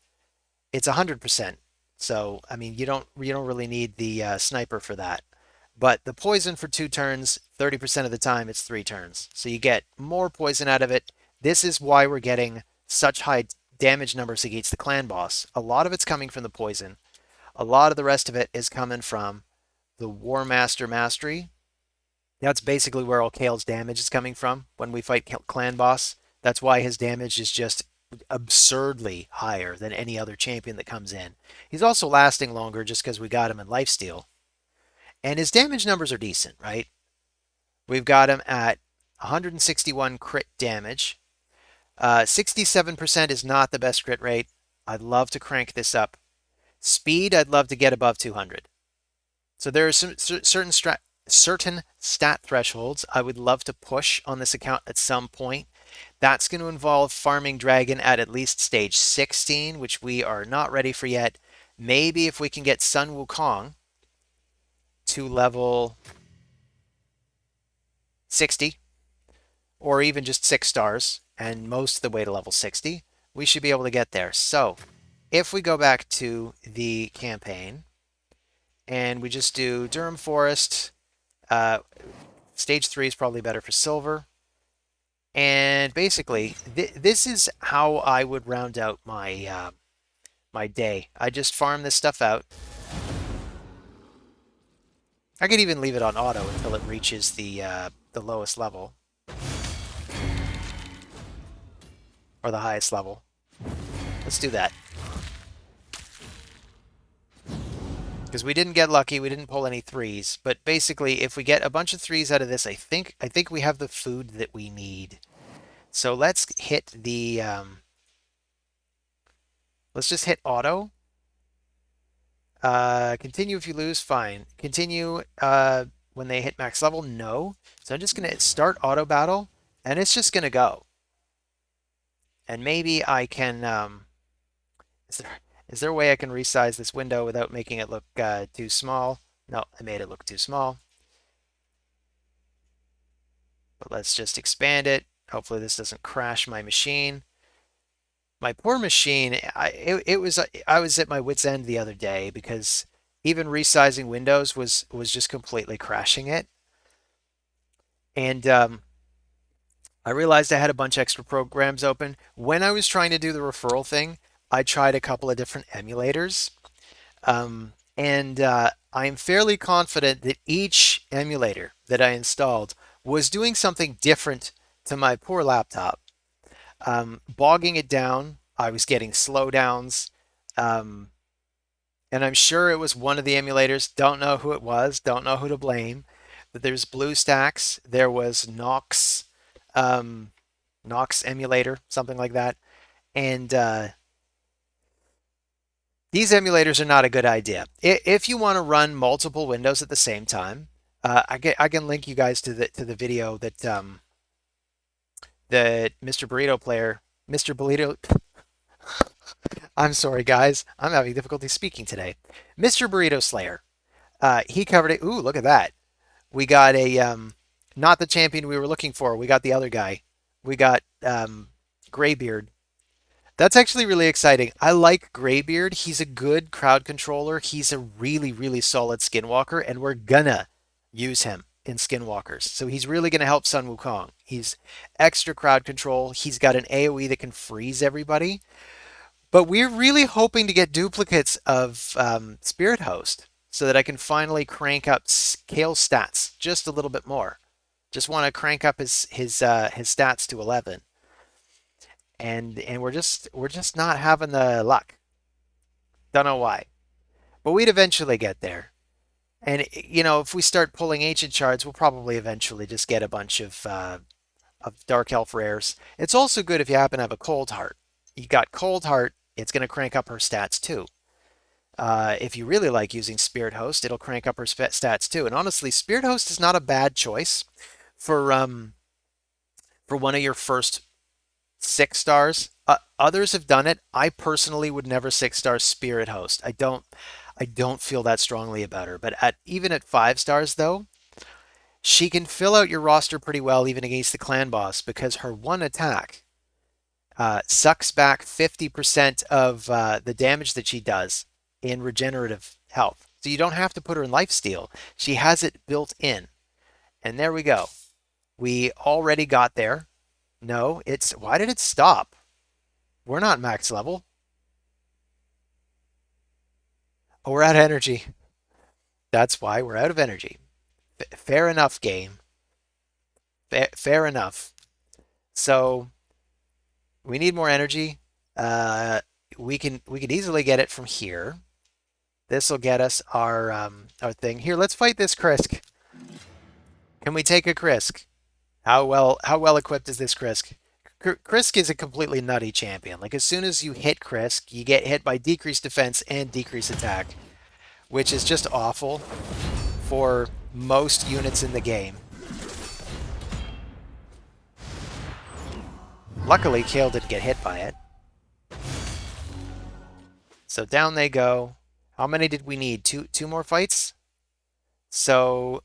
it's 100%. So, I mean, you don't really need the sniper for that. But the poison for 2 turns, 30% of the time it's 3 turns. So you get more poison out of it. This is why we're getting such high damage numbers against the clan boss. A lot of it's coming from the poison. A lot of the rest of it is coming from the War Master Mastery. That's basically where all Kale's damage is coming from when we fight clan boss. That's why his damage is just absurdly higher than any other champion that comes in. He's also lasting longer just because we got him in lifesteal. And his damage numbers are decent, right? We've got him at 161 crit damage. 67% is not the best crit rate. I'd love to crank this up. Speed, I'd love to get above 200. So there are some certain stat thresholds I would love to push on this account at some point. That's going to involve farming Dragon at least stage 16, which we are not ready for yet. Maybe if we can get Sun Wukong to level 60, or even just 6 stars, and most of the way to level 60, we should be able to get there. So if we go back to the campaign and we just do Durham Forest, stage 3 is probably better for silver. And basically, this is how I would round out my my day. I just farm this stuff out. I could even leave it on auto until it reaches the lowest level or the highest level. Let's do that. Because we didn't get lucky, we didn't pull any threes. But basically, if we get a bunch of threes out of this, I think we have the food that we need. So let's hit the let's just hit auto. Continue if you lose, fine. Continue when they hit max level, no. So I'm just gonna start auto battle, and it's just gonna go. And maybe I can is there is there a way I can resize this window without making it look too small? No, I made it look too small. But let's just expand it. Hopefully this doesn't crash my machine. My poor machine, I was at my wit's end the other day because even resizing Windows was just completely crashing it. And I realized I had a bunch of extra programs open. When I was trying to do the referral thing, I tried a couple of different emulators. And I'm fairly confident that each emulator that I installed was doing something different to my poor laptop. Bogging it down, I was getting slowdowns. Um, and I'm sure it was one of the emulators. Don't know who it was, don't know who to blame. But there's BlueStacks, there was Nox, um, Nox emulator, something like that. And these emulators are not a good idea. If you want to run multiple windows at the same time, I can link you guys to the video that Mr. Burrito player, Mr. Burrito. I'm sorry, guys. I'm having difficulty speaking today. Mr. Burrito Slayer. He covered it. Ooh, look at that. We got a not the champion we were looking for. We got the other guy. We got Graybeard. That's actually really exciting. I like Graybeard. He's a good crowd controller. He's a really, really solid skinwalker, and we're gonna use him in skinwalkers. So he's really gonna help Sun Wukong. He's extra crowd control. He's got an AoE that can freeze everybody. But we're really hoping to get duplicates of Spirit Host so that I can finally crank up Kale's stats just a little bit more. Just want to crank up his stats to 11. And we're just not having the luck. Don't know why, but we'd eventually get there. And you know, if we start pulling ancient shards, we'll probably eventually just get a bunch of dark elf rares. It's also good if you happen to have a cold heart. You got cold heart, it's going to crank up her stats too. If you really like using Spirit Host, it'll crank up her stats too. And honestly, Spirit Host is not a bad choice for one of your first 6 stars. Others have done it. I personally would never 6-star Spirit Host. I don't feel that strongly about her. But even at 5 stars though, she can fill out your roster pretty well even against the clan boss because her one attack sucks back 50% of the damage that she does in regenerative health. So you don't have to put her in lifesteal. She has it built in. And there we go. We already got there. No, why did it stop? We're not max level. Oh, we're out of energy. That's why we're out of energy. Fair enough, game. Fair enough. So we need more energy. We could easily get it from here. This will get us our thing. Here, let's fight this Krisk. Can we take a Krisk? How well equipped is this Krisk? Krisk is a completely nutty champion. Like as soon as you hit Krisk, you get hit by decreased defense and decreased attack, which is just awful for most units in the game. Luckily, Kale didn't get hit by it. So down they go. How many did we need? Two more fights? So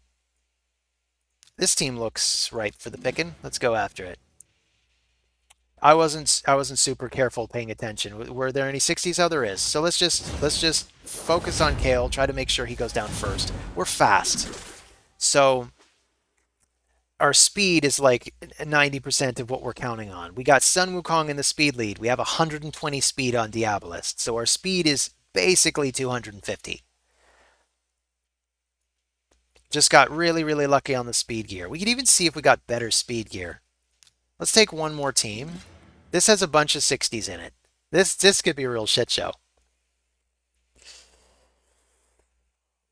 this team looks ripe for the picking. Let's go after it. I wasn't super careful paying attention. Were there any 60s? Oh, there is. So let's just focus on Kale. Try to make sure he goes down first. We're fast, so our speed is like 90% of what we're counting on. We got Sun Wukong in the speed lead. We have 120 speed on Diabolist, so our speed is basically 250. Just got really, really lucky on the speed gear. We could even see if we got better speed gear. Let's take one more team. This has a bunch of 60s in it. This could be a real shit show.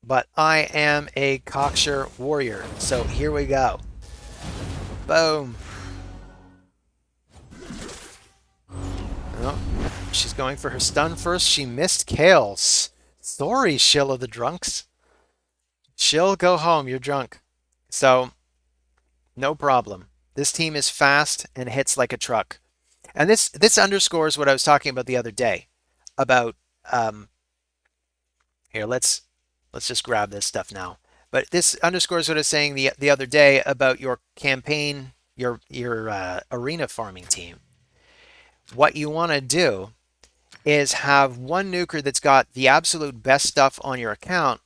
But I am a cocksure warrior, so here we go. Boom. Oh, she's going for her stun first. She missed Kales. Sorry, Shill of the Drunks. Shill, go home. You're drunk. So, no problem. This team is fast and hits like a truck. And this underscores what I was talking about the other day. About here, let's just grab this stuff now. But this underscores what I was saying the other day about your campaign, your arena farming team. What you want to do is have one nuker that's got the absolute best stuff on your account,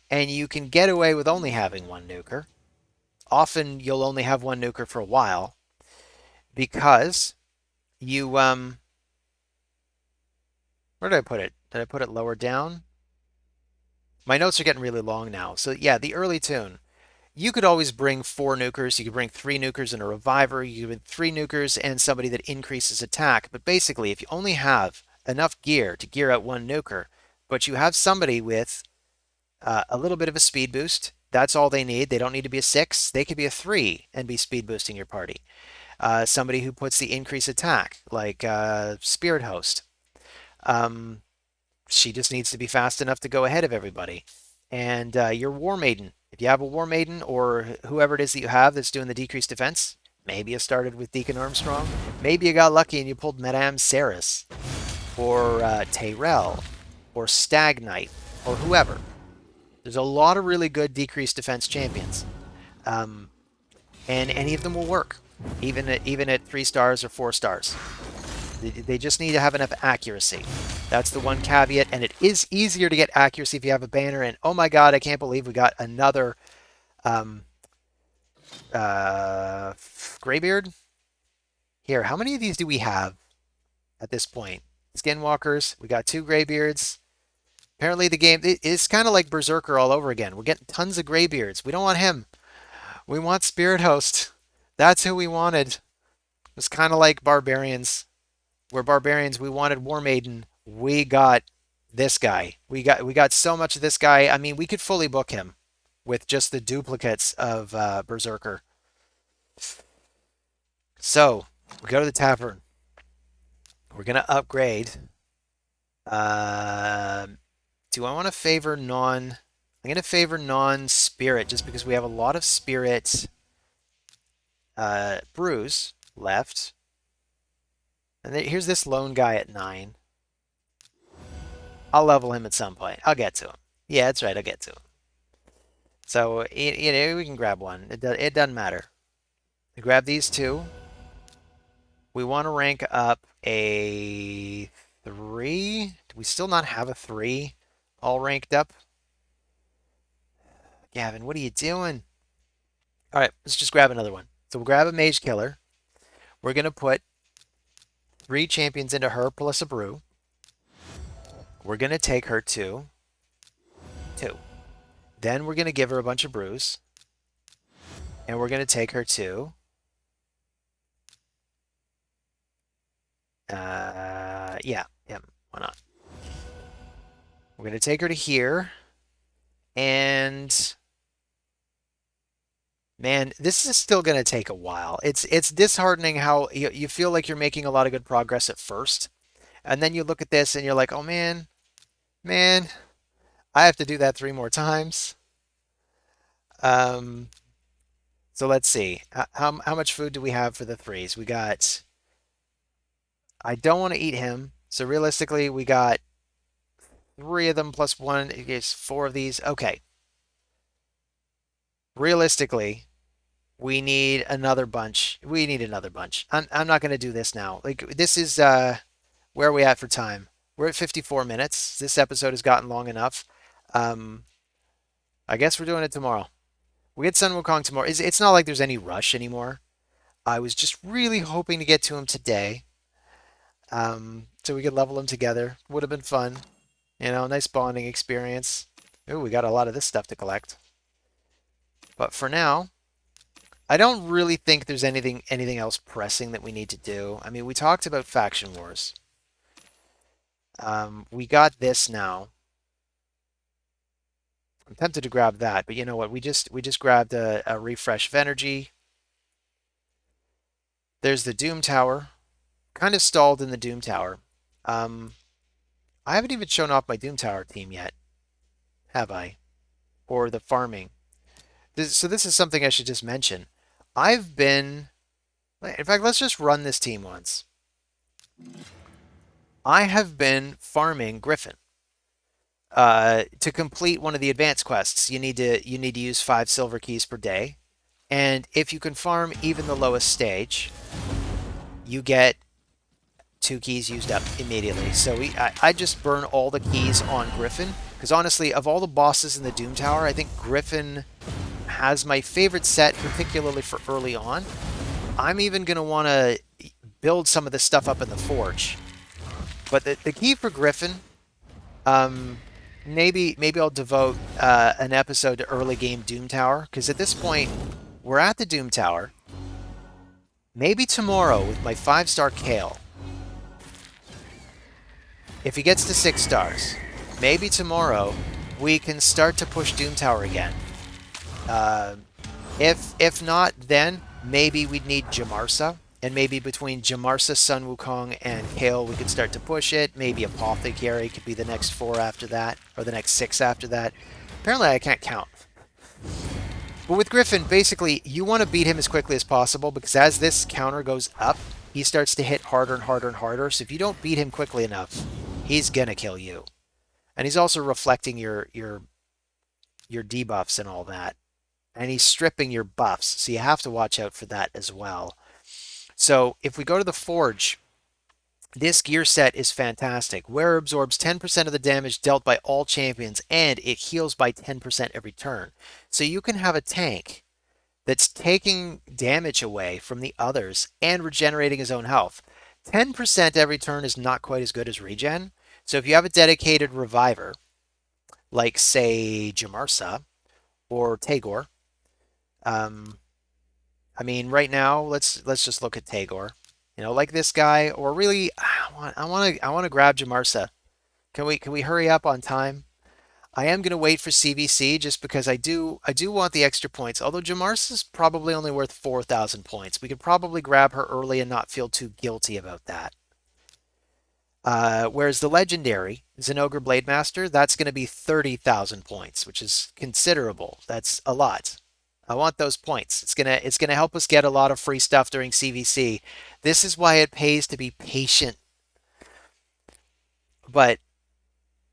and you can get away with only having one nuker. Often you'll only have one nuker for a while because you where did I put it? Did I put it lower down? My notes are getting really long now. So yeah, the early tune. You could always bring 4 nukers. You could bring 3 nukers and a reviver. You could bring 3 nukers and somebody that increases attack. But basically, if you only have enough gear to gear out one nuker, but you have somebody with a little bit of a speed boost, that's all they need. They don't need to be a 6. They could be a 3 and be speed boosting your party. Somebody who puts the increased attack, like Spirit Host. She just needs to be fast enough to go ahead of everybody. And your War Maiden. If you have a War Maiden or whoever it is that you have that's doing the decreased defense, maybe you started with Deacon Armstrong. Maybe you got lucky and you pulled Madame Saris or Tyrell or Stag Knight or whoever. There's a lot of really good decreased defense champions. And any of them will work, even at 3 stars or 4 stars. They just need to have enough accuracy. That's the one caveat, and it is easier to get accuracy if you have a banner. And oh my god, I can't believe we got another Greybeard. Here, how many of these do we have at this point? Skinwalkers, we got 2 Greybeards. Apparently the game is kind of like Berserker all over again. We're getting tons of Greybeards. We don't want him. We want Spirit Host. That's who we wanted. It's kind of like Barbarians. We're Barbarians. We wanted War Maiden. We got this guy. We got so much of this guy. I mean, we could fully book him with just the duplicates of Berserker. So we go to the tavern. We're gonna upgrade. Do I want to favor non? I'm gonna favor non-spirit just because we have a lot of spirit brews left. And then here's this lone guy at 9. I'll level him at some point. I'll get to him. Yeah, that's right. I'll get to him. So, you know, we can grab one. It doesn't matter. We grab these 2. We want to rank up a 3. Do we still not have a 3 all ranked up? Gavin, what are you doing? All right, let's just grab another one. So we'll grab a Mage Killer. We're going to put 3 champions into her plus a brew. We're going to take her to 2. Then we're going to give her a bunch of brews. And we're going to take her to yeah, why not? We're going to take her to here. And man, this is still going to take a while. It's disheartening how you feel like you're making a lot of good progress at first. And then you look at this and you're like, oh man, I have to do that 3 more times. So let's see. How much food do we have for the 3s? We got... I don't want to eat him. So realistically, we got 3 of them plus 1. It gives 4 of these. Okay. Realistically, we need another bunch. We need another bunch. I'm not going to do this now. Like, this is... where are we at for time? We're at 54 minutes. This episode has gotten long enough. I guess we're doing it tomorrow. We get Sun Wukong tomorrow. It's not like there's any rush anymore. I was just really hoping to get to him today. So we could level them together. Would have been fun. You know, nice bonding experience. Ooh, we got a lot of this stuff to collect. But for now, I don't really think there's anything else pressing that we need to do. I mean, we talked about faction wars. We got this now. I'm tempted to grab that, but you know what? We just grabbed a refresh of energy. There's the Doom Tower. Kind of stalled in the Doom Tower. Um, I haven't even shown off my Doom Tower team yet, have I? Or the farming. So this is something I should just mention. I've been, in fact, let's just run this team once. I have been farming Griffin. To complete one of the advanced quests, you need to use 5 silver keys per day, and if you can farm even the lowest stage, you get 2 keys used up immediately. So I just burn all the keys on Griffin because honestly, of all the bosses in the Doom Tower, I think Griffin has my favorite set, particularly for early on. I'm even gonna want to build some of this stuff up in the forge. But the key for Griffin, um, maybe I'll devote an episode to early game Doom Tower because at this point we're at the Doom Tower. Maybe tomorrow with my 5-star Kale, if he gets to 6 stars, maybe tomorrow we can start to push Doom Tower again. Uh, if not, then maybe we'd need Jamarsa. And maybe between Jamarsa, Sun Wukong, and Kale, we could start to push it. Maybe Apothecary could be the next 4 after that, or the next 6 after that. Apparently I can't count. But with Griffin, basically, you want to beat him as quickly as possible, because as this counter goes up, he starts to hit harder and harder and harder. So if you don't beat him quickly enough, he's going to kill you. And he's also reflecting your debuffs and all that. And he's stripping your buffs, so you have to watch out for that as well. So if we go to the Forge, this gear set is fantastic. Wearer absorbs 10% of the damage dealt by all champions, and it heals by 10% every turn. So you can have a tank that's taking damage away from the others and regenerating his own health. 10% every turn is not quite as good as regen. So if you have a dedicated reviver, like say Jamarsa or Tagore, I mean, right now, let's just look at Tagore. You know, like this guy, or really, I want to grab Jamarsa. Can we hurry up on time? I am gonna wait for CVC just because I do want the extra points. Although Jamarsa's probably only worth 4,000 points, we could probably grab her early and not feel too guilty about that. Whereas the legendary Zinogre Blademaster, that's going to be 30,000 points, which is considerable. That's a lot. I want those points. It's gonna help us get a lot of free stuff during CVC. This is why it pays to be patient. But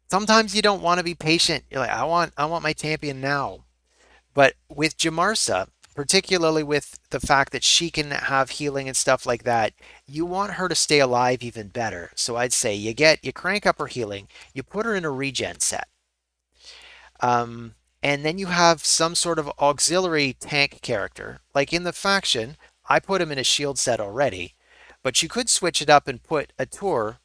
sometimes you don't want to be patient. You're like, I want my champion now. But with Jamarsa, particularly with the fact that she can have healing and stuff like that, you want her to stay alive even better. So I'd say you crank up her healing, you put her in a regen set. And then you have some sort of auxiliary tank character. Like in the faction, I put him in a shield set already, but you could switch it up and put a tour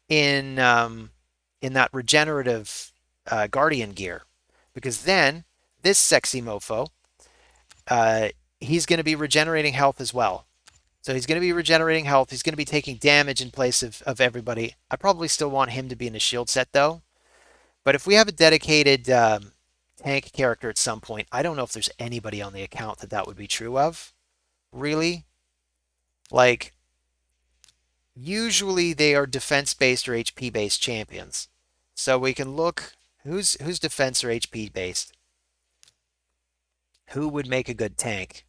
in that regenerative guardian gear, because then this sexy mofo, uh, he's going to be regenerating health as well. So he's going to be regenerating health. He's going to be taking damage in place of everybody. I probably still want him to be in a shield set though. But if we have a dedicated tank character at some point, I don't know if there's anybody on the account that would be true of. Really? Like, usually they are defense-based or HP-based champions. So we can look, who's defense or HP-based? Who would make a good tank?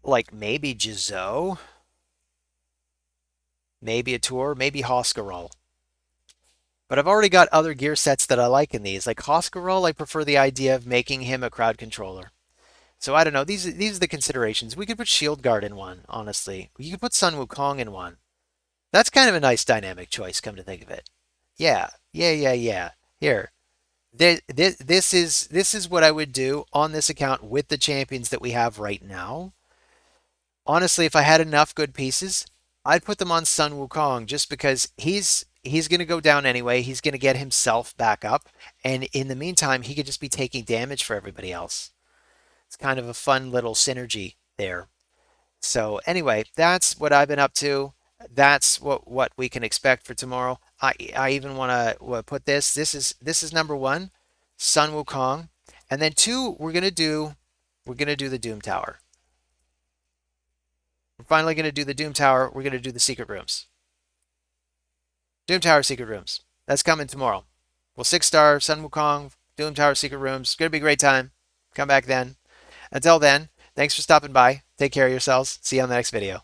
Like maybe Jizo? Maybe a Tour? Maybe Hoskarol. But I've already got other gear sets that I like in these. Like Hoskarol, I prefer the idea of making him a crowd controller. So I don't know. These are the considerations. We could put Shield Guard in one, honestly. You could put Sun Wukong in one. That's kind of a nice dynamic choice, come to think of it. Yeah, yeah. Here, this is what I would do on this account with the champions that we have right now. Honestly, if I had enough good pieces, I'd put them on Sun Wukong just because he's going to go down anyway. He's going to get himself back up. And in the meantime, he could just be taking damage for everybody else. It's kind of a fun little synergy there. So anyway, that's what I've been up to. That's what we can expect for tomorrow. I even want to put this. This is number one, Sun Wukong, and then two. We're gonna do the Doom Tower. We're finally gonna do the Doom Tower. We're gonna do the secret rooms. Doom Tower secret rooms. That's coming tomorrow. Well, 6-star Sun Wukong, Doom Tower secret rooms. It's gonna be a great time. Come back then. Until then, thanks for stopping by. Take care of yourselves. See you on the next video.